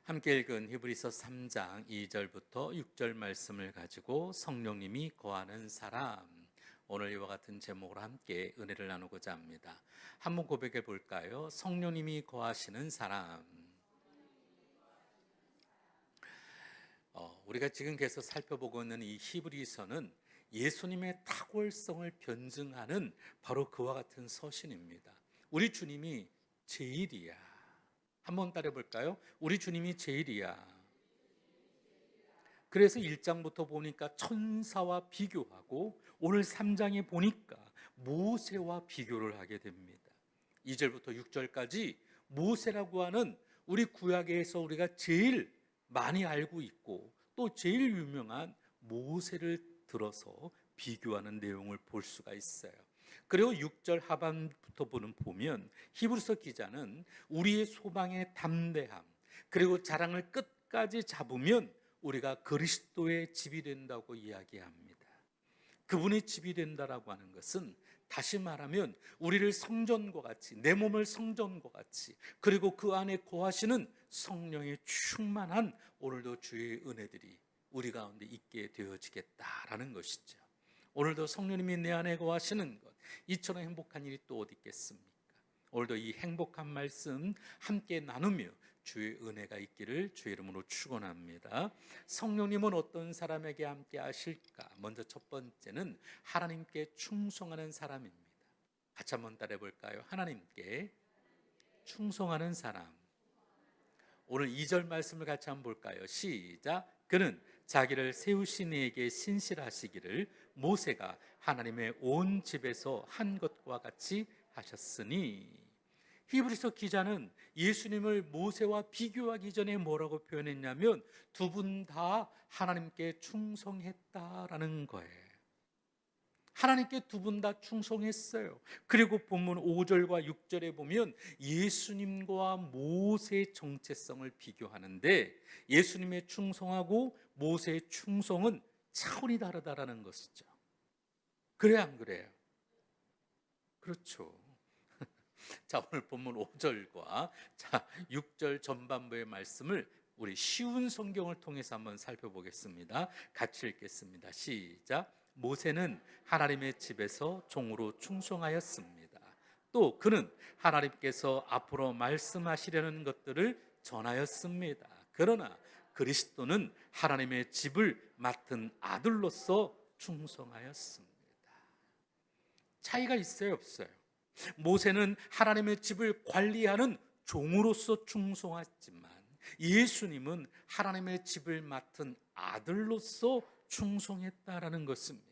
함께 읽은 히브리서 3장 2절부터 6절 말씀을 가지고 성령님이 거하는 사람, 오늘 이와 같은 제목으로 함께 은혜를 나누고자 합니다. 한번 고백해 볼까요? 성령님이 거하시는 사람. 우리가 지금 계속 살펴보고 있는 이 히브리서는 예수님의 탁월성을 변증하는 바로 그와 같은 서신입니다. 우리 주님이 제일이야. 한번 따라 볼까요? 우리 주님이 제일이야. 그래서 1장부터 보니까 천사와 비교하고 오늘 3장에 보니까 모세와 비교를 하게 됩니다. 2절부터 6절까지 모세라고 하는 우리 구약에서 우리가 제일 많이 알고 있고 또 제일 유명한 모세를 들어서 비교하는 내용을 볼 수가 있어요. 그리고 6절 하반부터 보면 히브리서 기자는 우리의 소망의 담대함 그리고 자랑을 끝까지 잡으면 우리가 그리스도의 집이 된다고 이야기합니다. 그분의 집이 된다라고 하는 것은 다시 말하면 우리를 성전과 같이, 내 몸을 성전과 같이, 그리고 그 안에 거하시는 성령의 충만한 오늘도 주의 은혜들이 우리 가운데 있게 되어지겠다라는 것이죠. 오늘도 성령님이 내 안에 거하시는 것, 이처럼 행복한 일이 또 어디 있겠습니까? 오늘도 이 행복한 말씀 함께 나누며 주의 은혜가 있기를 주의 이름으로 축원합니다. 성령님은 어떤 사람에게 함께 하실까? 먼저 첫 번째는 하나님께 충성하는 사람입니다. 같이 한번 따라해 볼까요? 하나님께 충성하는 사람. 오늘 2절 말씀을 같이 한번 볼까요? 시작. 그는 자기를 세우신 이에게 신실하시기를 모세가 하나님의 온 집에서 한 것과 같이 하셨으니. 히브리서 기자는 예수님을 모세와 비교하기 전에 뭐라고 표현했냐면 두 분 다 하나님께 충성했다라는 거예요. 하나님께 두 분 다 충성했어요. 그리고 본문 5절과 6절에 보면 예수님과 모세의 정체성을 비교하는데 예수님의 충성하고 모세의 충성은 차원이 다르다라는 것이죠. 그래요, 안 그래요? 그렇죠. 자, 오늘 본문 5절과 6절 전반부의 말씀을 우리 쉬운 성경을 통해서 한번 살펴보겠습니다. 같이 읽겠습니다. 시작. 모세는 하나님의 집에서 종으로 충성하였습니다. 또 그는 하나님께서 앞으로 말씀하시려는 것들을 전하였습니다. 그러나 그리스도는 하나님의 집을 맡은 아들로서 충성하였습니다. 차이가 있어요, 없어요? 모세는 하나님의 집을 관리하는 종으로서 충성했지만 예수님은 하나님의 집을 맡은 아들로서 충성했다라는 것입니다.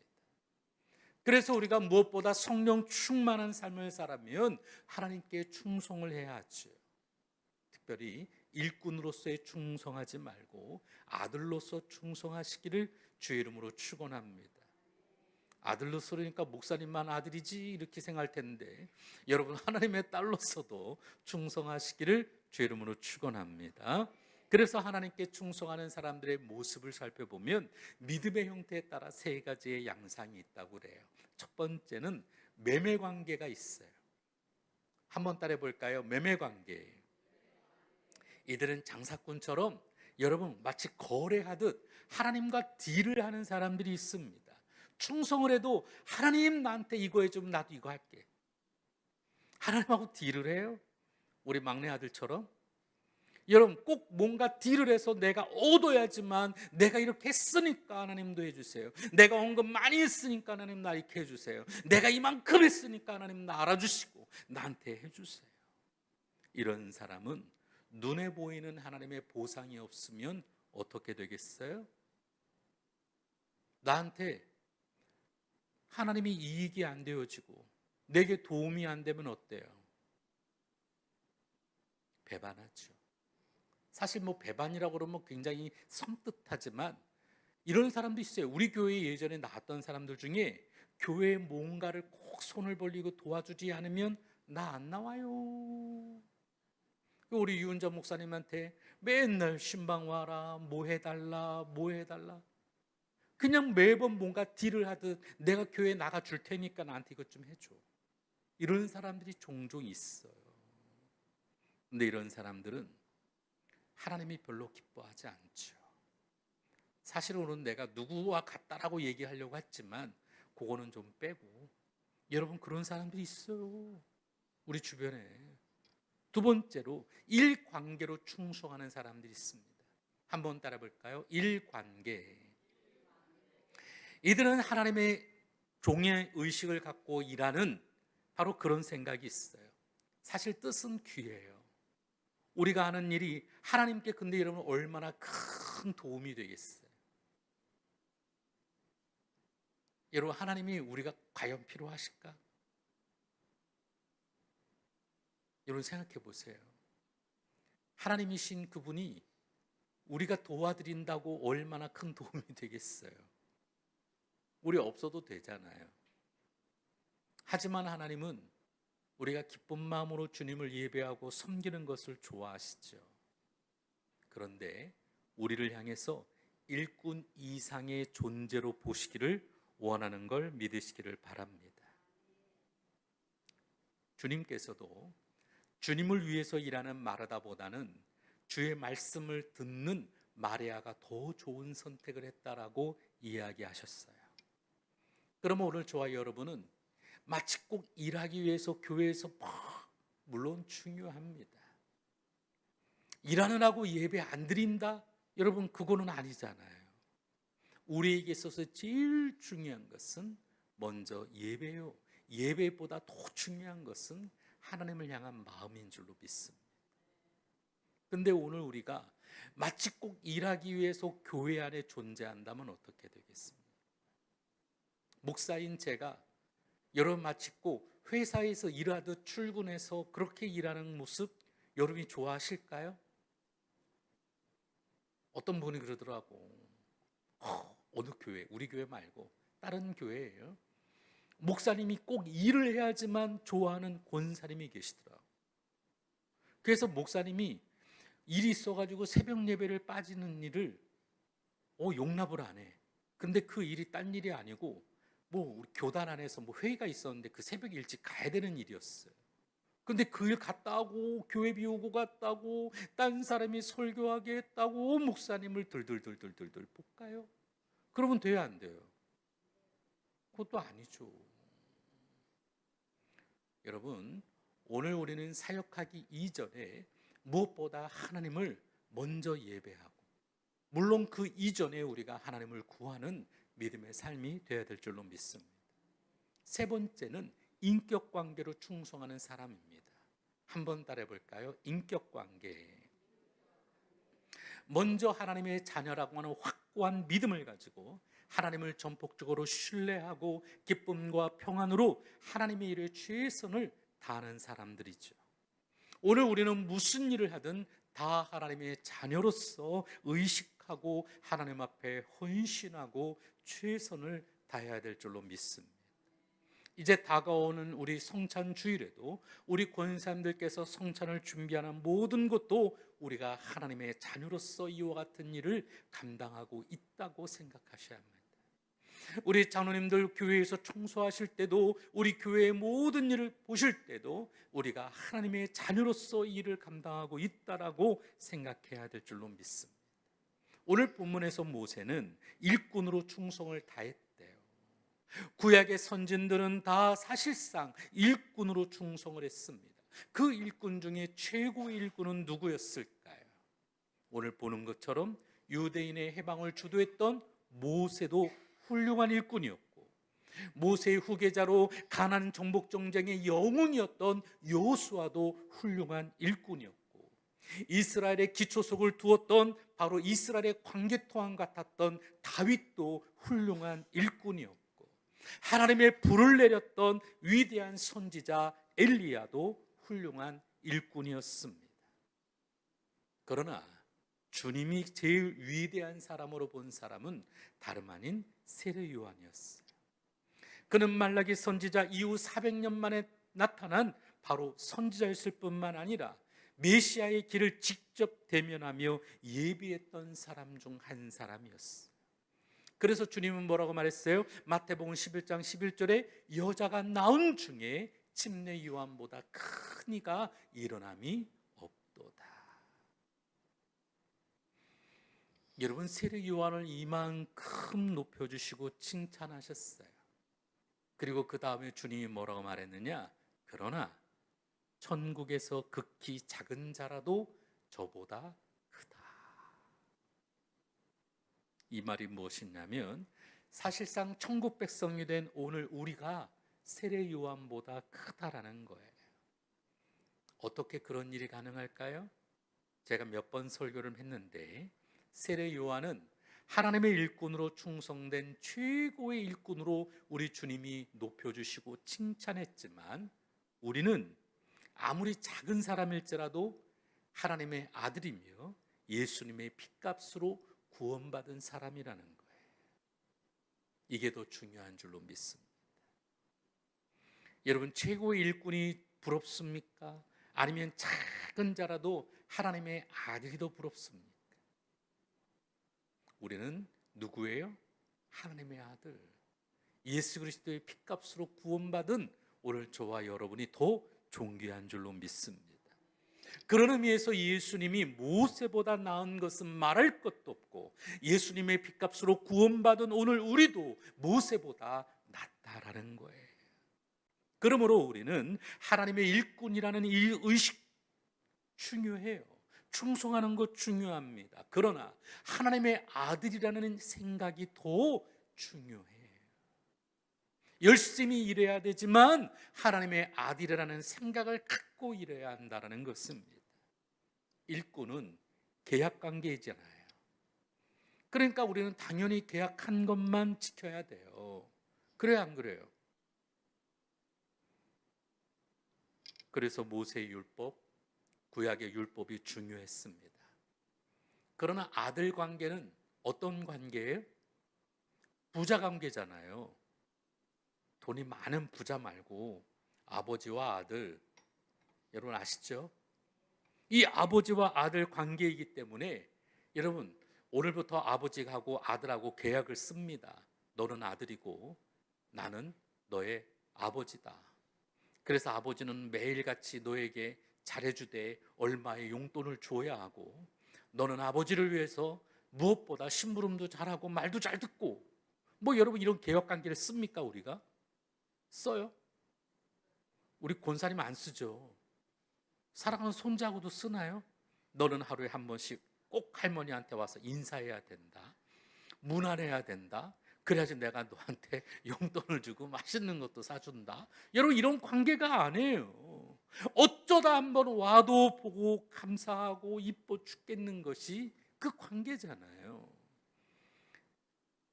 그래서 우리가 무엇보다 성령 충만한 삶을 살아면 하나님께 충성을 해야 하죠. 특별히 일꾼으로서의 충성하지 말고 아들로서 충성하시기를 주의 이름으로 축원합니다. 아들로서 그러니까 목사님만 아들이지 이렇게 생각할 텐데 여러분 하나님의 딸로서도 충성하시기를 주의 이름으로 축원합니다. 그래서 하나님께 충성하는 사람들의 모습을 살펴보면 믿음의 형태에 따라 세 가지의 양상이 있다고 그래요. 첫 번째는 매매 관계가 있어요. 한번 따라해 볼까요? 매매 관계. 이들은 장사꾼처럼 여러분 마치 거래하듯 하나님과 딜을 하는 사람들이 있습니다. 충성을 해도 하나님 나한테 이거 해주면 나도 이거 할게. 하나님하고 딜을 해요. 우리 막내 아들처럼. 여러분 꼭 뭔가 딜을 해서 내가 얻어야지만 내가 이렇게 했으니까 하나님도 해주세요. 내가 헌금 많이 했으니까 하나님 나 이렇게 해주세요. 내가 이만큼 했으니까 하나님 나 알아주시고 나한테 해주세요. 이런 사람은 눈에 보이는 하나님의 보상이 없으면 어떻게 되겠어요? 나한테 하나님이 이익이 안 되어지고 내게 도움이 안 되면 어때요? 배반하죠. 사실 배반이라고 그러면 굉장히 섬뜩하지만 이런 사람도 있어요. 우리 교회에 예전에 나왔던 사람들 중에 교회에 뭔가를 꼭 손을 벌리고 도와주지 않으면 나 안 나와요. 우리 유은자 목사님한테 맨날 신방 와라, 뭐 해달라, 뭐 해달라. 그냥 매번 뭔가 딜을 하듯 내가 교회에 나가 줄 테니까 나한테 이것 좀 해줘. 이런 사람들이 종종 있어요. 근데 이런 사람들은 하나님이 별로 기뻐하지 않죠. 사실은 내가 누구와 같다라고 얘기하려고 했지만 그거는 좀 빼고, 여러분 그런 사람들이 있어요, 우리 주변에. 두 번째로 일관계로 충성하는 사람들이 있습니다. 한번 따라 볼까요? 일관계. 이들은 하나님의 종의 의식을 갖고 일하는 바로 그런 생각이 있어요. 사실 뜻은 귀해요. 우리가 하는 일이 하나님께 근데 여러분 얼마나 큰 도움이 되겠어요. 여러분 하나님이 우리가 과연 필요하실까? 여러분 생각해 보세요. 하나님이신 그분이 우리가 도와드린다고 얼마나 큰 도움이 되겠어요. 우리 없어도 되잖아요. 하지만 하나님은 우리가 기쁜 마음으로 주님을 예배하고 섬기는 것을 좋아하시죠. 그런데 우리를 향해서 일꾼 이상의 존재로 보시기를 원하는 걸 믿으시기를 바랍니다. 주님께서도 주님을 위해서 일하는 마르다보다는 주의 말씀을 듣는 마리아가 더 좋은 선택을 했다라고 이야기하셨어요. 그러면 오늘 저와 여러분은 마치 꼭 일하기 위해서 교회에서 물론 중요합니다. 일하느라고 예배 안 드린다? 여러분 그거는 아니잖아요. 우리에게 있어서 제일 중요한 것은 먼저 예배요. 예배보다 더 중요한 것은 하나님을 향한 마음인 줄로 믿습니다. 근데 오늘 우리가 마치 꼭 일하기 위해서 교회 안에 존재한다면 어떻게 되겠습니까? 목사인 제가 여러분 마치 꼭 회사에서 일하듯 출근해서 그렇게 일하는 모습 여러분이 좋아하실까요? 어떤 분이 그러더라고. 어느 교회, 우리 교회 말고 다른 교회예요. 목사님이 꼭 일을 해야지만 좋아하는 권사님이 계시더라고. 그래서 목사님이 일이 있어가지고 새벽 예배를 빠지는 일을 용납을 안 해. 근데 그 일이 딴 일이 아니고 우리 교단 안에서 회의가 있었는데 그 새벽에 일찍 가야 되는 일이었어요. 근데 그 일 갔다 오고 교회 비우고 갔다고 딴 사람이 설교하게 했다고 목사님을 들들들들들들 볶아요. 그러면 돼요, 안 돼요? 그것도 아니죠. 여러분, 오늘 우리는 사역하기 이전에 무엇보다 하나님을 먼저 예배하고, 물론 그 이전에 우리가 하나님을 구하는 믿음의 삶이 되어야 될 줄로 믿습니다. 세 번째는 인격관계로 충성하는 사람입니다. 한번 따라해 볼까요? 인격관계. 먼저 하나님의 자녀라고 하는 확고한 믿음을 가지고 하나님을 전폭적으로 신뢰하고 기쁨과 평안으로 하나님의 일에 최선을 다하는 사람들이죠. 오늘 우리는 무슨 일을 하든 다 하나님의 자녀로서 의식하고 하나님 앞에 헌신하고 최선을 다해야 될 줄로 믿습니다. 이제 다가오는 우리 성찬 주일에도 우리 권사님들께서 성찬을 준비하는 모든 것도 우리가 하나님의 자녀로서 이와 같은 일을 감당하고 있다고 생각하셔야 합니다. 우리 장로님들 교회에서 청소하실 때도, 우리 교회의 모든 일을 보실 때도 우리가 하나님의 자녀로서 이 일을 감당하고 있다라고 생각해야 될 줄로 믿습니다. 오늘 본문에서 모세는 일꾼으로 충성을 다했대요. 구약의 선진들은 다 사실상 일꾼으로 충성을 했습니다. 그 일꾼 중에 최고의 일꾼은 누구였을까요? 오늘 보는 것처럼 유대인의 해방을 주도했던 모세도 훌륭한 일꾼이었고, 모세의 후계자로 가나안 정복 전쟁의 영웅이었던 여호수아도 훌륭한 일꾼이었고, 이스라엘의 기초석을 두었던 바로 이스라엘의 광개토왕 같았던 다윗도 훌륭한 일꾼이었고, 하나님의 불을 내렸던 위대한 선지자 엘리야도 훌륭한 일꾼이었습니다. 그러나 주님이 제일 위대한 사람으로 본 사람은 다름 아닌 세례 요한이었어요. 그는 말라기 선지자 이후 400년 만에 나타난 바로 선지자였을 뿐만 아니라 메시아의 길을 직접 대면하며 예비했던 사람 중 한 사람이었어요. 그래서 주님은 뭐라고 말했어요? 마태복음 11장 11절에 여자가 낳은 중에 침례 요한보다 큰 이가 일어남이 없도다. 여러분, 세례 요한을 이만큼 높여주시고 칭찬하셨어요. 그리고 그 다음에 주님이 뭐라고 말했느냐? 그러나 천국에서 극히 작은 자라도 저보다 크다. 이 말이 무엇이냐면 사실상 천국 백성이 된 오늘 우리가 세례 요한보다 크다라는 거예요. 어떻게 그런 일이 가능할까요? 제가 몇 번 설교를 했는데 세례 요한은 하나님의 일꾼으로 충성된 최고의 일꾼으로 우리 주님이 높여주시고 칭찬했지만 우리는 아무리 작은 사람일지라도 하나님의 아들이며 예수님의 핏값으로 구원받은 사람이라는 거예요. 이게 더 중요한 줄로 믿습니다. 여러분, 최고의 일꾼이 부럽습니까? 아니면 작은 자라도 하나님의 아들이 더 부럽습니까? 우리는 누구예요? 하나님의 아들, 예수 그리스도의 핏값으로 구원받은 오늘 저와 여러분이 더 존귀한 줄로 믿습니다. 그런 의미에서 예수님이 모세보다 나은 것은 말할 것도 없고 예수님의 핏값으로 구원받은 오늘 우리도 모세보다 낫다라는 거예요. 그러므로 우리는 하나님의 일꾼이라는 이 의식 중요해요. 충성하는 것 중요합니다. 그러나 하나님의 아들이라는 생각이 더 중요해요. 열심히 일해야 되지만 하나님의 아들이라는 생각을 갖고 일해야 한다는 것입니다. 일꾼은 계약관계이잖아요. 그러니까 우리는 당연히 계약한 것만 지켜야 돼요. 그래요, 안 그래요? 그래서 모세의 율법, 구약의 율법이 중요했습니다. 그러나 아들 관계는 어떤 관계예요? 부자 관계잖아요. 돈이 많은 부자 말고 아버지와 아들, 여러분 아시죠? 이 아버지와 아들 관계이기 때문에 여러분, 오늘부터 아버지하고 아들하고 계약을 씁니다. 너는 아들이고 나는 너의 아버지다. 그래서 아버지는 매일같이 너에게 잘해주되 얼마의 용돈을 줘야 하고, 너는 아버지를 위해서 무엇보다 심부름도 잘하고 말도 잘 듣고, 뭐 여러분 이런 계약관계를 씁니까? 우리가 써요? 우리 권사님 안 쓰죠. 사랑하는 손자하고도 쓰나요? 너는 하루에 한 번씩 꼭 할머니한테 와서 인사해야 된다, 문안해야 된다, 그래야지 내가 너한테 용돈을 주고 맛있는 것도 사준다. 여러분 이런 관계가 아니에요. 어쩌다 한번 와도 보고 감사하고 이뻐 죽겠는 것이 그 관계잖아요.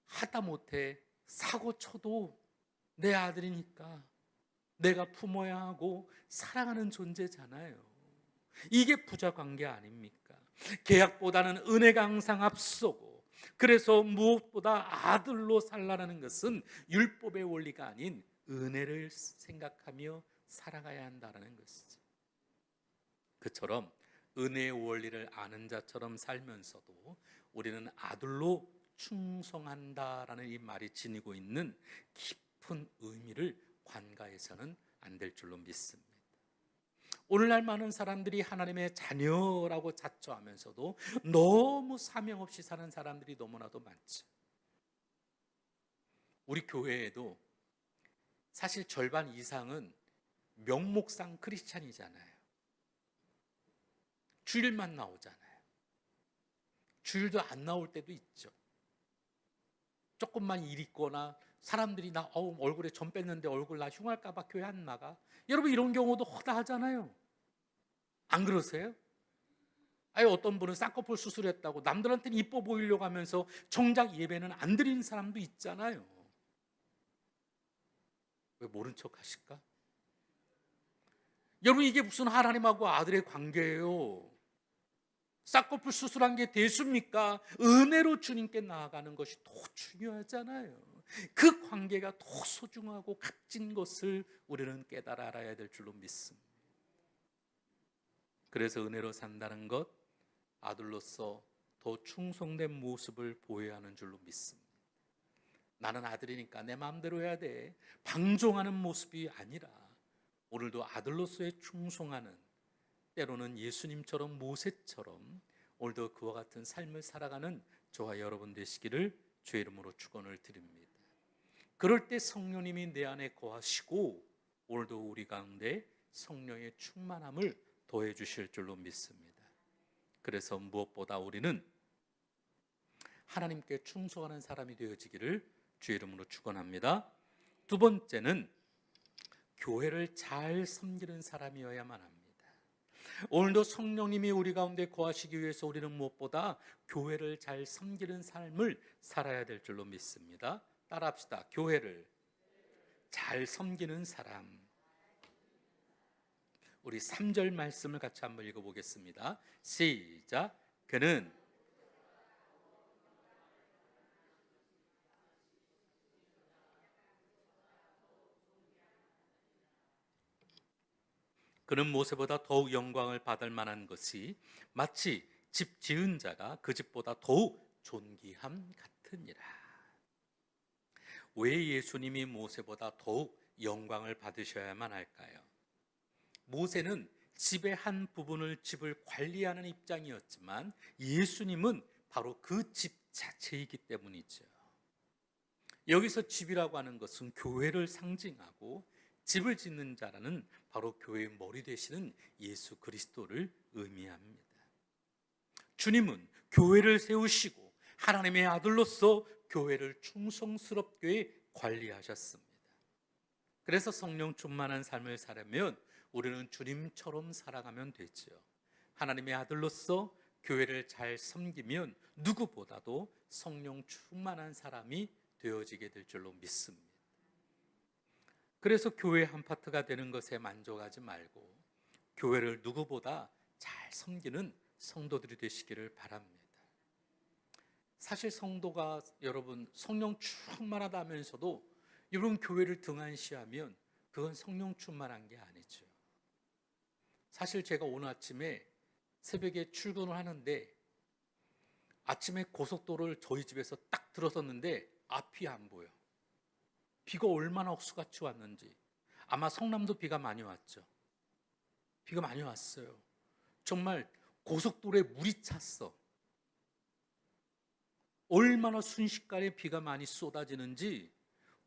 하다못해 사고 쳐도 내 아들이니까 내가 품어야 하고 사랑하는 존재잖아요. 이게 부자 관계 아닙니까? 계약보다는 은혜가 항상 앞서고, 그래서 무엇보다 아들로 살라는 것은 율법의 원리가 아닌 은혜를 생각하며 살아가야 한다는 것이죠. 그처럼 은혜의 원리를 아는 자처럼 살면서도 우리는 아들로 충성한다라는 이 말이 지니고 있는 깊은 의미를 관가해서는 안 될 줄로 믿습니다. 오늘날 많은 사람들이 하나님의 자녀라고 자처하면서도 너무 사명 없이 사는 사람들이 너무나도 많죠. 우리 교회에도 사실 절반 이상은 명목상 크리스찬이잖아요. 주일만 나오잖아요. 주일도 안 나올 때도 있죠. 조금만 일 있거나 사람들이 나 얼굴에 점 뺐는데 얼굴 나 흉할까 봐 교회 안 나가. 여러분 이런 경우도 허다하잖아요. 안 그러세요? 아니 어떤 분은 쌍꺼풀 수술했다고 남들한테는 이뻐 보이려고 하면서 정작 예배는 안 드리는 사람도 있잖아요. 왜 모른 척 하실까? 여러분 이게 무슨 하나님하고 아들의 관계예요? 쌍꺼풀 수술한 게 대수입니까? 은혜로 주님께 나아가는 것이 더 중요하잖아요. 그 관계가 더 소중하고 값진 것을 우리는 깨달아 알아야 될 줄로 믿습니다. 그래서 은혜로 산다는 것, 아들로서 더 충성된 모습을 보여야 하는 줄로 믿습니다. 나는 아들이니까 내 마음대로 해야 돼, 방종하는 모습이 아니라 오늘도 아들로서의 충성하는, 때로는 예수님처럼 모세처럼 오늘도 그와 같은 삶을 살아가는 저와 여러분 되시기를 주의 이름으로 축원을 드립니다. 그럴 때 성령님이 내 안에 거하시고 오늘도 우리 가운데 성령의 충만함을 더해 주실 줄로 믿습니다. 그래서 무엇보다 우리는 하나님께 충성하는 사람이 되어지기를 주의 이름으로 축원합니다. 두 번째는 교회를 잘 섬기는 사람이어야만 합니다. 오늘도 성령님이 우리 가운데 거하시기 위해서 우리는 무엇보다 교회를 잘 섬기는 삶을 살아야 될 줄로 믿습니다. 따라합시다. 교회를 잘 섬기는 사람. 우리 3절 말씀을 같이 한번 읽어보겠습니다. 시작. 그는 모세보다 더욱 영광을 받을 만한 것이 마치 집 지은 자가 그 집보다 더욱 존귀함 같으니라. 왜 예수님이 모세보다 더욱 영광을 받으셔야만 할까요? 모세는 집의 한 부분을 집을 관리하는 입장이었지만 예수님은 바로 그 집 자체이기 때문이죠. 여기서 집이라고 하는 것은 교회를 상징하고 집을 짓는 자라는 바로 교회의 머리 되시는 예수 그리스도를 의미합니다. 주님은 교회를 세우시고 하나님의 아들로서 교회를 충성스럽게 관리하셨습니다. 그래서 성령 충만한 삶을 살려면 우리는 주님처럼 살아가면 되죠. 하나님의 아들로서 교회를 잘 섬기면 누구보다도 성령 충만한 사람이 되어지게 될 줄로 믿습니다. 그래서 교회 한 파트가 되는 것에 만족하지 말고 교회를 누구보다 잘 섬기는 성도들이 되시기를 바랍니다. 사실 성도가 여러분 성령 충만하다면서도 여러분 교회를 등한시하면 그건 성령 충만한 게 아니죠. 사실 제가 오늘 아침에 새벽에 출근을 하는데 아침에 고속도로를 저희 집에서 딱 들어섰는데 앞이 안 보여. 비가 얼마나 억수같이 왔는지. 아마 성남도 비가 많이 왔죠. 비가 많이 왔어요. 정말 고속도로에 물이 찼어. 얼마나 순식간에 비가 많이 쏟아지는지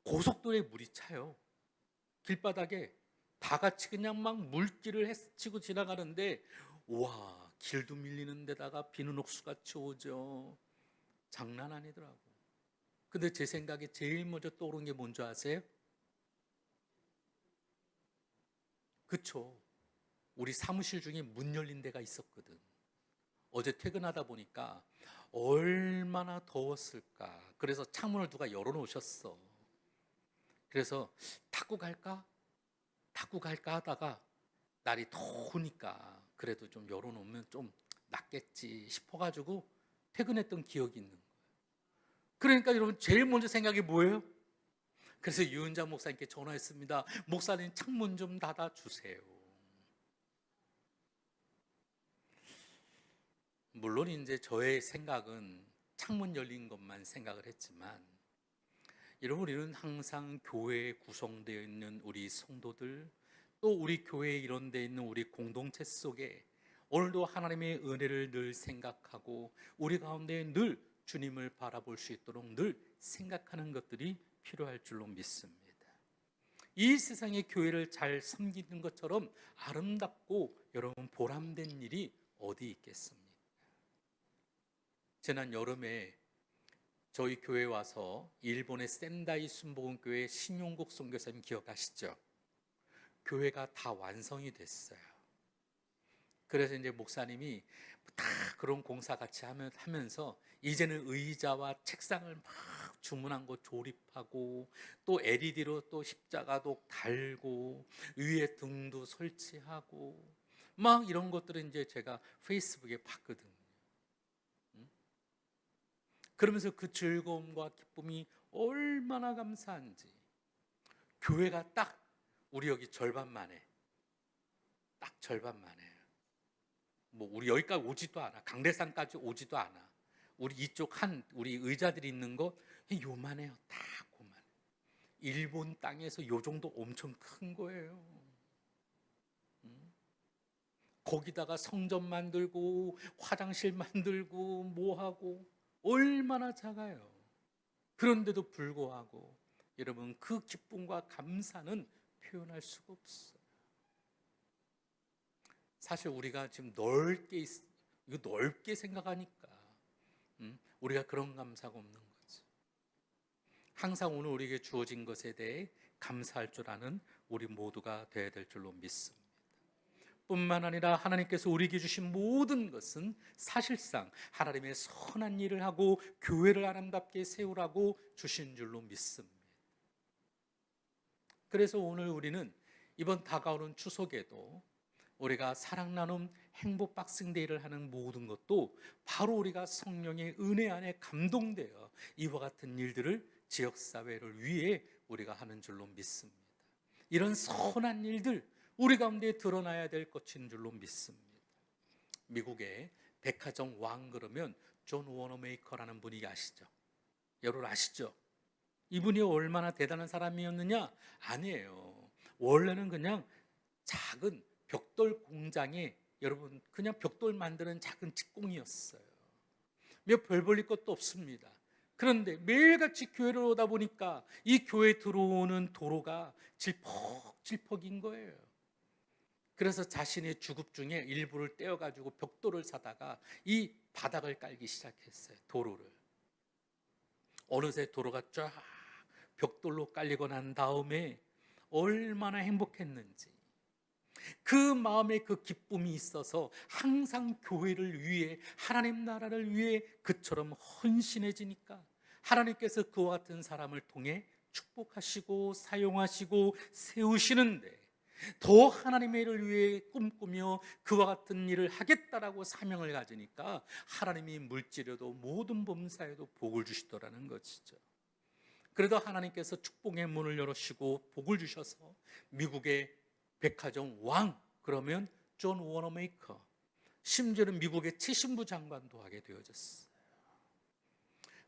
고속도로에 물이 차요. 길바닥에 다 같이 그냥 막 물길을 헤치고 지나가는데 와, 길도 밀리는 데다가 비는 옥수같이 오죠. 장난 아니더라고. 근데 제 생각에 제일 먼저 떠오른 게 뭔지 아세요? 그쵸. 우리 사무실 중에 문 열린 데가 있었거든. 어제 퇴근하다 보니까 얼마나 더웠을까. 그래서 창문을 누가 열어놓으셨어. 그래서 닫고 갈까 하다가 날이 더우니까 그래도 좀 열어놓으면 좀 낫겠지 싶어가지고 퇴근했던 기억이 있는 거예요. 그러니까 여러분 제일 먼저 생각이 뭐예요? 그래서 유은자 목사님께 전화했습니다. 목사님 창문 좀 닫아주세요. 물론 이제 저의 생각은 창문 열린 것만 생각을 했지만 여러분 우리는 항상 교회에 구성되어 있는 우리 성도들 또 우리 교회에 이런데 있는 우리 공동체 속에 오늘도 하나님의 은혜를 늘 생각하고 우리 가운데 늘 주님을 바라볼 수 있도록 늘 생각하는 것들이 필요할 줄로 믿습니다. 이 세상의 교회를 잘 섬기는 것처럼 아름답고 여러분 보람된 일이 어디 있겠습니까? 지난 여름에 저희 교회에 와서 일본의 센다이 순복음교회 신용국 선교사님 기억하시죠? 교회가 다 완성이 됐어요. 그래서 이제 목사님이 다 그런 공사 같이 하면서 이제는 의자와 책상을 막 주문한 거 조립하고 또 LED로 또 십자가도 달고 위에 등도 설치하고 막 이런 것들을 이제 제가 페이스북에 봤거든요. 그러면서 그 즐거움과 기쁨이 얼마나 감사한지. 교회가 딱 우리 여기 절반만 해. 딱 절반만 해. 뭐 우리 여기까지 오지도 않아. 강대상까지 오지도 않아. 우리 이쪽 우리 의자들이 있는 거 요만해요. 딱 그만. 일본 땅에서 요 정도 엄청 큰 거예요. 거기다가 성전 만들고 화장실 만들고 뭐하고 얼마나 작아요. 그런데도 불구하고 여러분 그 기쁨과 감사는 표현할 수가 없어요. 사실 우리가 지금 넓게 생각하니까 우리가 그런 감사가 없는 거죠. 항상 오늘 우리에게 주어진 것에 대해 감사할 줄 아는 우리 모두가 되어야 될 줄로 믿습니다. 뿐만 아니라 하나님께서 우리에게 주신 모든 것은 사실상 하나님의 선한 일을 하고 교회를 아름답게 세우라고 주신 줄로 믿습니다. 그래서 오늘 우리는 이번 다가오는 추석에도 우리가 사랑 나눔 행복 박싱데이를 하는 모든 것도 바로 우리가 성령의 은혜 안에 감동되어 이와 같은 일들을 지역사회를 위해 우리가 하는 줄로 믿습니다. 이런 선한 일들 우리 가운데 드러나야 될 것인 줄로 믿습니다. 미국의 백화점 왕 그러면 존 워너메이커라는 분이 아시죠? 여러분 아시죠? 이분이 얼마나 대단한 사람이었느냐? 아니에요. 원래는 그냥 작은 벽돌 공장에 여러분 그냥 벽돌 만드는 작은 직공이었어요. 별 볼 것도 없습니다. 그런데 매일같이 교회를 오다 보니까 이 교회에 들어오는 도로가 질퍽질퍽인 거예요. 그래서 자신의 주급 중에 일부를 떼어가지고 벽돌을 사다가 이 바닥을 깔기 시작했어요. 도로를. 어느새 도로가 쫙 벽돌로 깔리고 난 다음에 얼마나 행복했는지, 그 마음에 그 기쁨이 있어서 항상 교회를 위해 하나님 나라를 위해 그처럼 헌신해지니까 하나님께서 그와 같은 사람을 통해 축복하시고 사용하시고 세우시는데 더 하나님의 일을 위해 꿈꾸며 그와 같은 일을 하겠다라고 사명을 가지니까 하나님이 물질에도 모든 범사에도 복을 주시더라는 것이죠. 그래도 하나님께서 축복의 문을 열으시고 복을 주셔서 미국의 백화점 왕 그러면 존 워너메이커, 심지어는 미국의 최신부 장관도 하게 되어졌어요.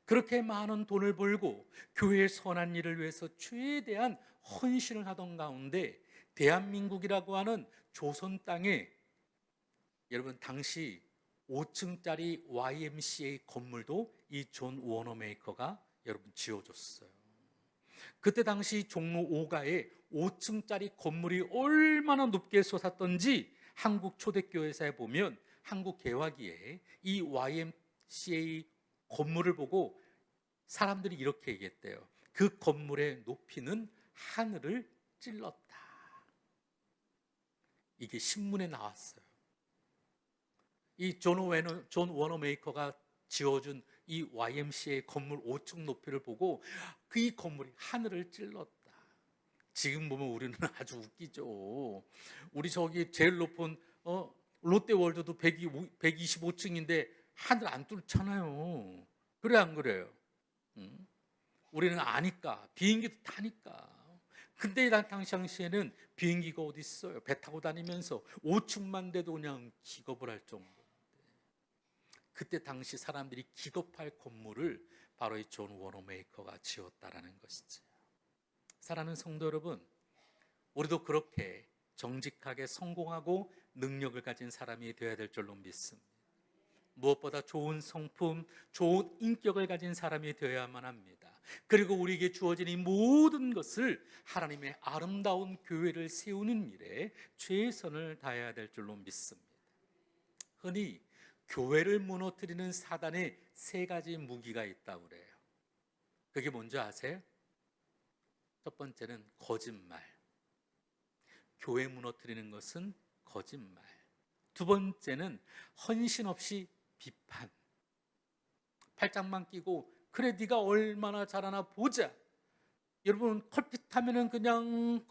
그렇게 많은 돈을 벌고 교회의 선한 일을 위해서 최대한 헌신을 하던 가운데 대한민국이라고 하는 조선 땅에 여러분 당시 5층짜리 YMCA 건물도 이 존 워너메이커가 여러분 지어줬어요. 그때 당시 종로 5가에 5층짜리 건물이 얼마나 높게 솟았던지 한국 초대교회사에 보면 한국 개화기에 이 YMCA 건물을 보고 사람들이 이렇게 얘기했대요. 그 건물의 높이는 하늘을 찔렀다. 이게 신문에 나왔어요. 이 존 워너메이커가 지어준 이 YMCA 건물 5층 높이를 보고 그 건물이 하늘을 찔렀다. 지금 보면 우리는 아주 웃기죠. 우리 저기 제일 높은 롯데월드도 125층인데 하늘 안 뚫잖아요. 그래 안 그래요? 우리는 아니까, 비행기도 타니까. 근데 당시에는 비행기가 어디 있어요? 배 타고 다니면서 5층만 돼도 그냥 기겁을 할 정도. 그때 당시 사람들이 기겁할 건물을 바로 이 존 워너메이커가 지었다라는 것이죠. 사랑하는 성도 여러분, 우리도 그렇게 정직하게 성공하고 능력을 가진 사람이 되어야 될 줄로 믿습니다. 무엇보다 좋은 성품, 좋은 인격을 가진 사람이 되어야만 합니다. 그리고 우리에게 주어진 이 모든 것을 하나님의 아름다운 교회를 세우는 일에 최선을 다해야 될 줄로 믿습니다. 흔히 교회를 무너뜨리는 사단의 3가지 무기가 있다고 그래요. 그게 뭔지 아세요? 첫 번째는 거짓말. 교회 무너뜨리는 것은 거짓말. 두 번째는 헌신 없이 비판. 팔짱만 끼고 그래 네가 얼마나 잘하나 보자. 여러분 컬핏하면은 그냥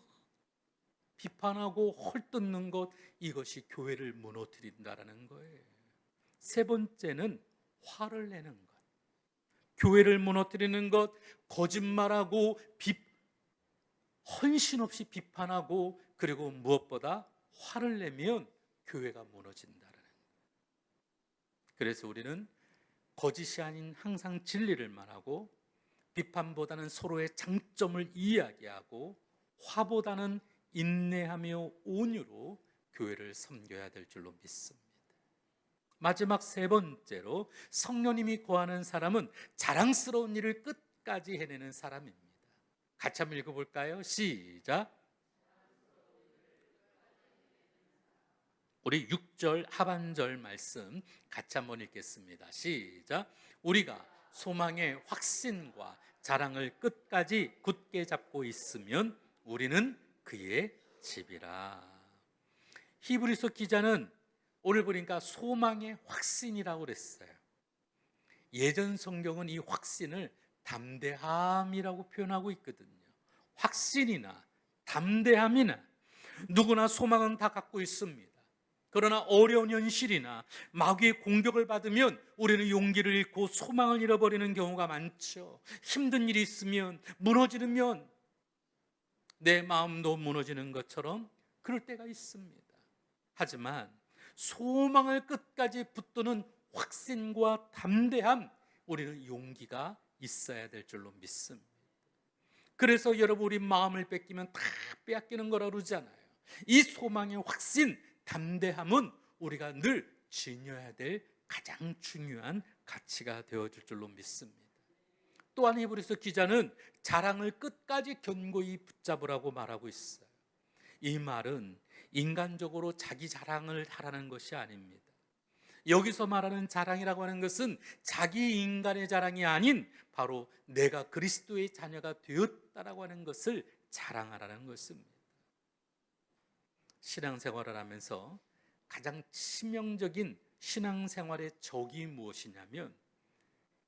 비판하고 헐뜯는 것, 이것이 교회를 무너뜨린다라는 거예요. 세 번째는 화를 내는 것. 교회를 무너뜨리는 것, 거짓말하고 헌신 없이 비판하고 그리고 무엇보다 화를 내면 교회가 무너진다라는 거예요. 그래서 우리는 거짓이 아닌 항상 진리를 말하고 비판보다는 서로의 장점을 이야기하고 화보다는 인내하며 온유로 교회를 섬겨야 될 줄로 믿습니다. 마지막 세 번째로 성령님이 거하는 사람은 자랑스러운 일을 끝까지 해내는 사람입니다. 같이 한번 읽어볼까요? 시작. 우리 6절 하반절 말씀 같이 한번 읽겠습니다. 시작. 우리가 소망의 확신과 자랑을 끝까지 굳게 잡고 있으면 우리는 그의 집이라. 히브리서 기자는 오늘 보니까 소망의 확신이라고 그랬어요. 예전 성경은 이 확신을 담대함이라고 표현하고 있거든요. 확신이나 담대함이나 누구나 소망은 다 갖고 있습니다. 그러나 어려운 현실이나 마귀의 공격을 받으면 우리는 용기를 잃고 소망을 잃어버리는 경우가 많죠. 힘든 일이 있으면, 무너지면 내 마음도 무너지는 것처럼 그럴 때가 있습니다. 하지만 소망을 끝까지 붙드는 확신과 담대함, 우리는 용기가 있어야 될 줄로 믿습니다. 그래서 여러분, 우리 마음을 뺏기면 다 빼앗기는 거라고 그러잖아요. 이 소망의 확신, 담대함은 우리가 늘 지녀야 될 가장 중요한 가치가 되어질 줄로 믿습니다. 또한 히브리서 기자는 자랑을 끝까지 견고히 붙잡으라고 말하고 있어요. 이 말은 인간적으로 자기 자랑을 하라는 것이 아닙니다. 여기서 말하는 자랑이라고 하는 것은 자기 인간의 자랑이 아닌 바로 내가 그리스도의 자녀가 되었다라고 하는 것을 자랑하라는 것입니다. 신앙생활을 하면서 가장 치명적인 신앙생활의 적이 무엇이냐면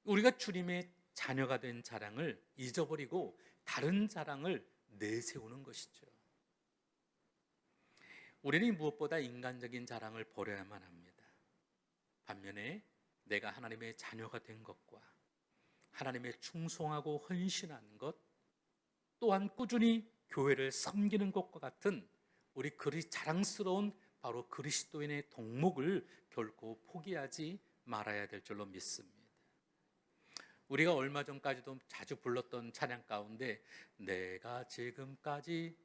우리가 주님의 자녀가 된 자랑을 잊어버리고 다른 자랑을 내세우는 것이죠. 우리는 무엇보다 인간적인 자랑을 버려야만 합니다. 반면에 내가 하나님의 자녀가 된 것과 하나님의 충성하고 헌신하는 것, 또한 꾸준히 교회를 섬기는 것과 같은 우리 자랑스러운 바로 그리스도인의 덕목을 결코 포기하지 말아야 될 줄로 믿습니다. 우리가 얼마 전까지도 자주 불렀던 찬양 가운데 내가 지금까지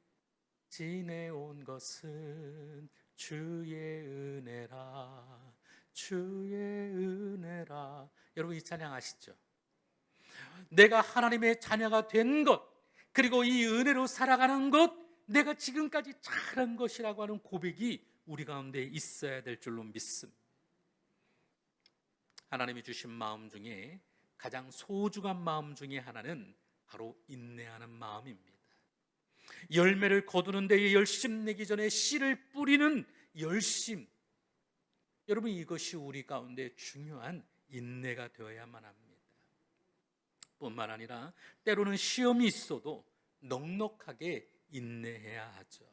지내온 것은 주의 은혜라, 주의 은혜라. 여러분, 이 찬양 아시죠? 내가 하나님의 자녀가 된 것, 그리고 이 은혜로 살아가는 것, 내가 지금까지 잘한 것이라고 하는 고백이 우리 가운데 있어야 될 줄로 믿습니다. 하나님이 주신 마음 중에 가장 소중한 마음 중에 하나는 바로 인내하는 마음입니다. 열매를 거두는 데에 열심 내기 전에 씨를 뿌리는 열심, 여러분, 이것이 우리 가운데 중요한 인내가 되어야만 합니다. 뿐만 아니라 때로는 시험이 있어도 넉넉하게 인내해야 하죠.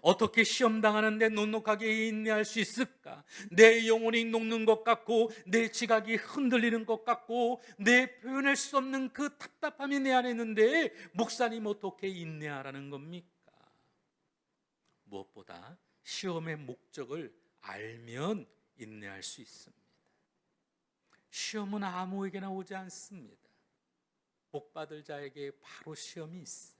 어떻게 시험 당하는데 넉넉하게 인내할 수 있을까? 내 영혼이 녹는 것 같고 내 지각이 흔들리는 것 같고 내 표현할 수 없는 그 답답함이 내 안에 있는데 목사님 어떻게 인내하라는 겁니까? 무엇보다 시험의 목적을 알면 인내할 수 있습니다. 시험은 아무에게나 오지 않습니다. 복받을 자에게 바로 시험이 있어요.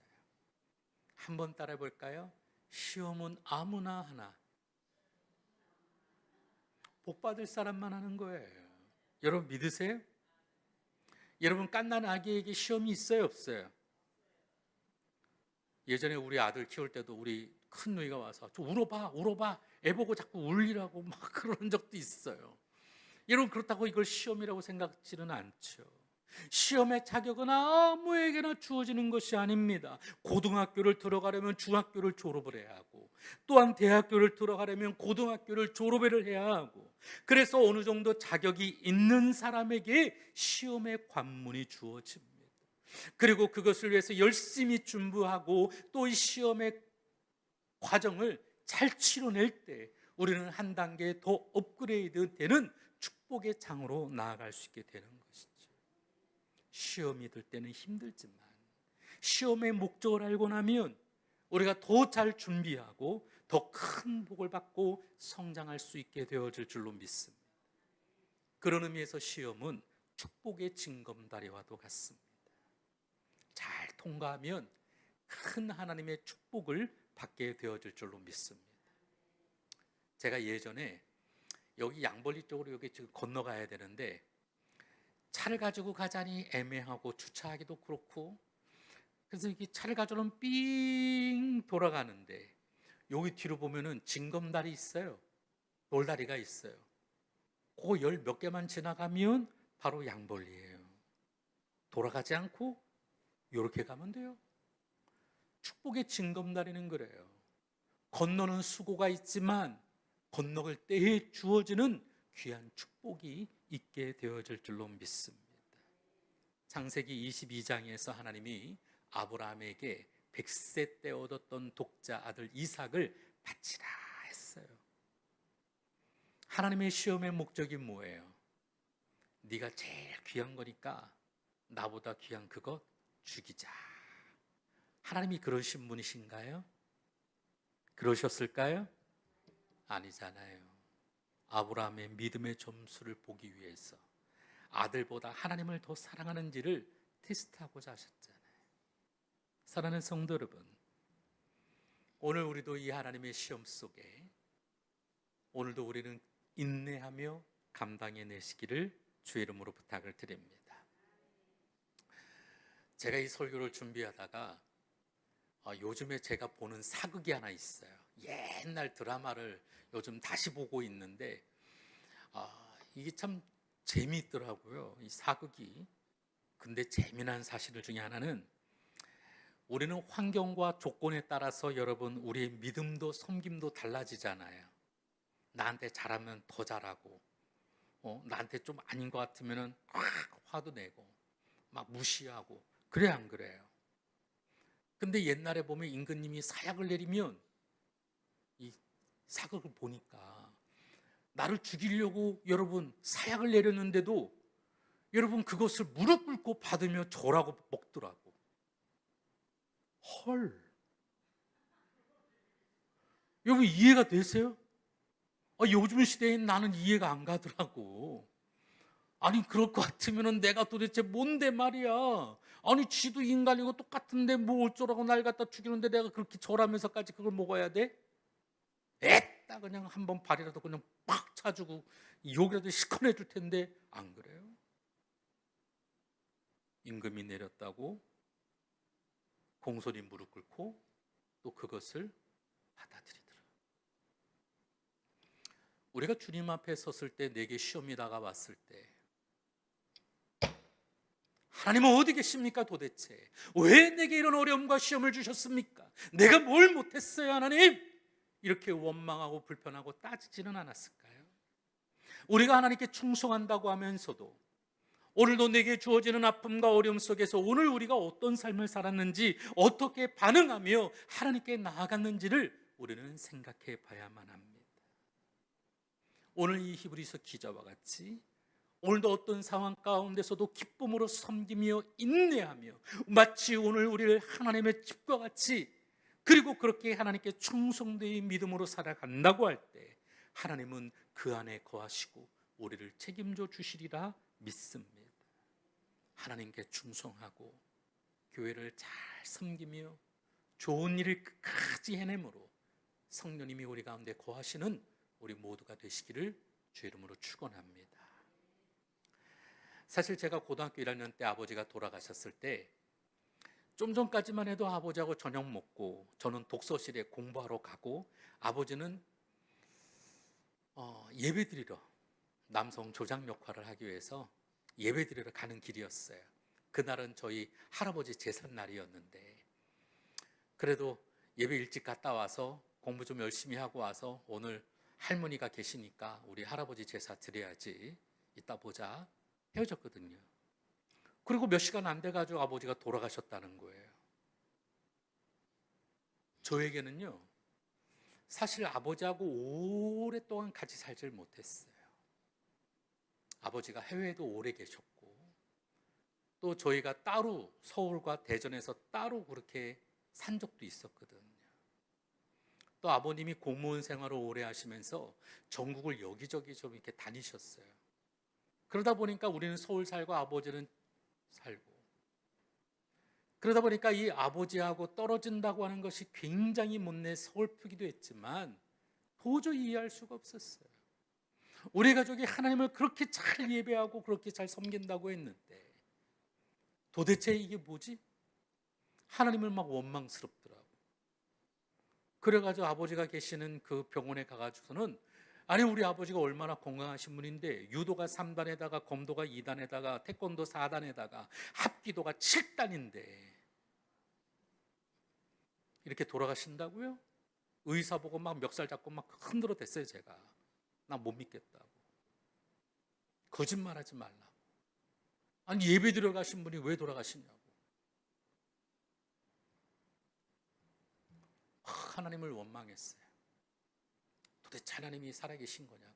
한번 따라해 볼까요? 시험은 아무나 하나, 복받을 사람만 하는 거예요. 여러분 믿으세요? 여러분, 갓난 아기에게 시험이 있어요, 없어요? 예전에 우리 아들 키울 때도 우리 큰 누이가 와서 좀 울어봐 애 보고 자꾸 울리라고 막 그러는 적도 있어요. 여러분, 그렇다고 이걸 시험이라고 생각지는 않죠. 시험의 자격은 아무에게나 주어지는 것이 아닙니다. 고등학교를 들어가려면 중학교를 졸업을 해야 하고, 또한 대학교를 들어가려면 고등학교를 졸업을 해야 하고, 그래서 어느 정도 자격이 있는 사람에게 시험의 관문이 주어집니다. 그리고 그것을 위해서 열심히 준비하고 또 이 시험의 과정을 잘 치러낼 때 우리는 한 단계 더 업그레이드 되는 축복의 장으로 나아갈 수 있게 되는 것이죠. 시험이 들 때는 힘들지만 시험의 목적을 알고 나면 우리가 더 잘 준비하고 더 큰 복을 받고 성장할 수 있게 되어질 줄로 믿습니다. 그런 의미에서 시험은 축복의 징검다리와도 같습니다. 잘 통과하면 큰 하나님의 축복을 받게 되어질 줄로 믿습니다. 제가 예전에 여기 양벌리 쪽으로 여기 지금 건너가야 되는데 차를 가지고 가자니 애매하고 주차하기도 그렇고, 그래서 이게 차를 가져는 삥 돌아가는데 여기 뒤로 보면은 징검다리 있어요. 돌다리가 있어요. 그 열 몇 개만 지나가면 바로 양벌리예요. 돌아가지 않고 이렇게 가면 돼요. 축복의 징검다리는 그래요. 건너는 수고가 있지만 건너갈 때에 주어지는 귀한 축복이 있게 되어질 줄로 믿습니다. 창세기 22장에서 하나님이 아브라함에게 100세 때 얻었던 독자 아들 이삭을 바치라 했어요. 하나님의 시험의 목적이 뭐예요? 네가 제일 귀한 거니까 나보다 귀한 그것 죽이자. 하나님이 그러신 분이신가요? 그러셨을까요? 아니잖아요. 아브라함의 믿음의 점수를 보기 위해서 아들보다 하나님을 더 사랑하는지를 테스트하고자 하셨잖아요. 사랑하는 성도 여러분, 오늘 우리도 이 하나님의 시험 속에 오늘도 우리는 인내하며 감당해내시기를 주의 이름으로 부탁을 드립니다. 제가 이 설교를 준비하다가 요즘에 제가 보는 사극이 하나 있어요. 옛날 드라마를 요즘 다시 보고 있는데 이게 참 재미있더라고요, 이 사극이. 근데 재미난 사실 중에 하나는 우리는 환경과 조건에 따라서 여러분 우리의 믿음도 섬김도 달라지잖아요. 나한테 잘하면 더 잘하고 나한테 좀 아닌 것 같으면 화도 내고 막 무시하고, 그래 안 그래요? 근데 옛날에 보면 임금님이 사약을 내리면 이 사극을 보니까 나를 죽이려고 여러분 사약을 내렸는데도 여러분 그것을 무릎 꿇고 받으며 절하고 먹더라고. 헐, 여러분 이해가 되세요? 요즘 시대엔 나는 이해가 안 가더라고. 아니 그럴 것 같으면 내가 도대체 뭔데 말이야. 아니 쥐도 인간이고 똑같은데 뭐 어쩌라고 날 갖다 죽이는데 내가 그렇게 절하면서까지 그걸 먹어야 돼? 에따 그냥 한번 발이라도 그냥 팍 차주고 욕이라도 시커내 줄 텐데 안 그래요? 임금이 내렸다고 공손히 무릎 꿇고 또 그것을 받아들이더라. 우리가 주님 앞에 섰을 때, 내게 시험이 다가왔을 때 하나님은 어디 계십니까 도대체? 왜 내게 이런 어려움과 시험을 주셨습니까? 내가 뭘 못했어요 하나님? 이렇게 원망하고 불편하고 따지지는 않았을까요? 우리가 하나님께 충성한다고 하면서도 오늘도 내게 주어지는 아픔과 어려움 속에서 오늘 우리가 어떤 삶을 살았는지, 어떻게 반응하며 하나님께 나아갔는지를 우리는 생각해 봐야만 합니다. 오늘 이 히브리서 기자와 같이 오늘도 어떤 상황 가운데서도 기쁨으로 섬기며 인내하며 마치 오늘 우리를 하나님의 집과 같이, 그리고 그렇게 하나님께 충성되이 믿음으로 살아간다고 할 때 하나님은 그 안에 거하시고 우리를 책임져 주시리라 믿습니다. 하나님께 충성하고 교회를 잘 섬기며 좋은 일을 끝까지 해내므로 성령님이 우리 가운데 거하시는 우리 모두가 되시기를 주 이름으로 축원합니다. 사실 제가 고등학교 1학년 때 아버지가 돌아가셨을 때 좀 전까지만 해도 아버지하고 저녁 먹고 저는 독서실에 공부하러 가고, 아버지는 예배드리러, 남성 조장 역할을 하기 위해서 예배드리러 가는 길이었어요. 그날은 저희 할아버지 제삿날이었는데 그래도 예배 일찍 갔다 와서 공부 좀 열심히 하고 와서 오늘 할머니가 계시니까 우리 할아버지 제사 드려야지, 이따 보자, 헤어졌거든요. 그리고 몇 시간 안 돼가지고 아버지가 돌아가셨다는 거예요. 저에게는요, 사실 아버지하고 오랫동안 같이 살질 못했어요. 아버지가 해외에도 오래 계셨고 또 저희가 따로 서울과 대전에서 따로 그렇게 산 적도 있었거든요. 또 아버님이 공무원 생활을 오래 하시면서 전국을 여기저기 좀 이렇게 다니셨어요. 그러다 보니까 우리는 서울 살고 아버지는 살고, 그러다 보니까 이 아버지하고 떨어진다고 하는 것이 굉장히 못내 서글프기도 했지만 도저히 이해할 수가 없었어요. 우리 가족이 하나님을 그렇게 잘 예배하고 그렇게 잘 섬긴다고 했는데 도대체 이게 뭐지? 하나님을 막 원망스럽더라고. 그래가지고 아버지가 계시는 그 병원에 가가지고서는 아니 우리 아버지가 얼마나 건강하신 분인데 유도가 3단에다가 검도가 2단에다가 태권도 4단에다가 합기도가 7단인데 이렇게 돌아가신다고요? 의사 보고 막 멱살 잡고 막 흔들어 댔어요. 제가 나 못 믿겠다고, 거짓말하지 말라고. 아니 예배 들어가신 분이 왜 돌아가시냐고. 하나님을 원망했어요. 도대체 하나님이 살아계신 거냐고.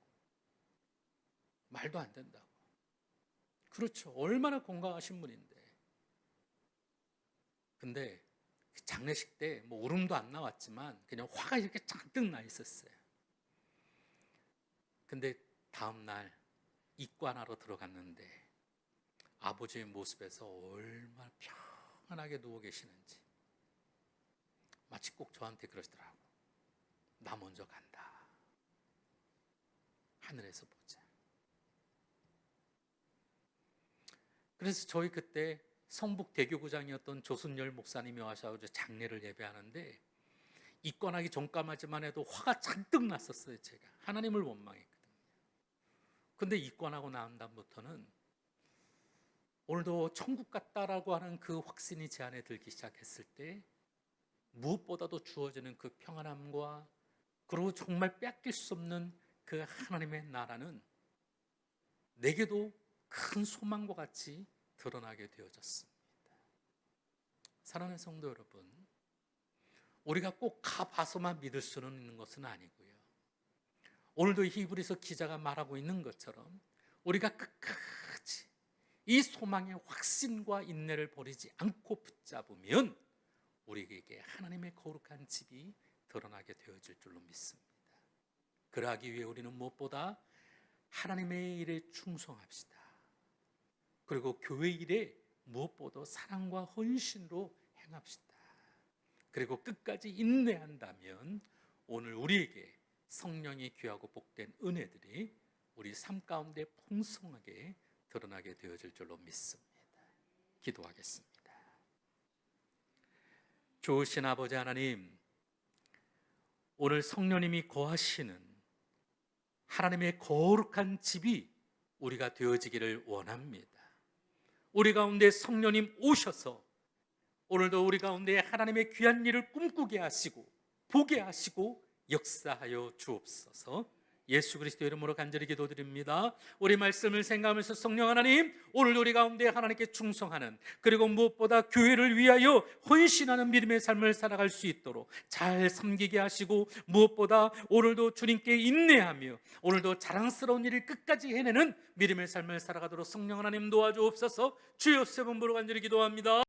말도 안 된다고. 그렇죠, 얼마나 건강하신 분인데. 근데 장례식 때 뭐 울음도 안 나왔지만 그냥 화가 이렇게 잔뜩 나 있었어요. 근데 다음 날 입관하러 들어갔는데 아버지의 모습에서 얼마나 평안하게 누워 계시는지 마치 꼭 저한테 그러시더라고. 나 먼저 간다. 하늘에서 보자. 그래서 저희 그때 성북 대교구장이었던 조순열 목사님이 와셔서 장례를 예배하는데 입관하기 전까지만 해도 화가 잔뜩 났었어요. 제가 하나님을 원망했거든요. 근데 입관하고 난 다음부터는 오늘도 천국 같다라고 하는 그 확신이 제 안에 들기 시작했을 때 무엇보다도 주어지는 그 평안함과 그리고 정말 뺏길 수 없는 그 하나님의 나라는 내게도 큰 소망과 같이 드러나게 되어졌습니다. 사랑하는 성도 여러분, 우리가 꼭 가봐서만 믿을 수는 있는 것은 아니고요. 오늘도 히브리서 기자가 말하고 있는 것처럼 우리가 끝까지 이 소망의 확신과 인내를 버리지 않고 붙잡으면 우리에게 하나님의 거룩한 집이 드러나게 되어질 줄로 믿습니다. 그러하기 위해 우리는 무엇보다 하나님의 일에 충성합시다. 그리고 교회 일에 무엇보다 사랑과 헌신으로 행합시다. 그리고 끝까지 인내한다면 오늘 우리에게 성령이 귀하고 복된 은혜들이 우리 삶 가운데 풍성하게 드러나게 되어질 줄로 믿습니다. 기도하겠습니다. 좋으신 아버지 하나님, 오늘 성령님이 거하시는 하나님의 거룩한 집이 우리가 되어지기를 원합니다. 우리 가운데 성령님 오셔서 오늘도 우리 가운데 하나님의 귀한 일을 꿈꾸게 하시고 보게 하시고 역사하여 주옵소서. 예수 그리스도 이름으로 간절히 기도드립니다. 우리 말씀을 생각하면서 성령 하나님, 오늘 우리 가운데 하나님께 충성하는, 그리고 무엇보다 교회를 위하여 헌신하는 믿음의 삶을 살아갈 수 있도록 잘 섬기게 하시고, 무엇보다 오늘도 주님께 인내하며 오늘도 자랑스러운 일을 끝까지 해내는 믿음의 삶을 살아가도록 성령 하나님 도와주옵소서. 주여 세 번 부르고 간절히 기도합니다.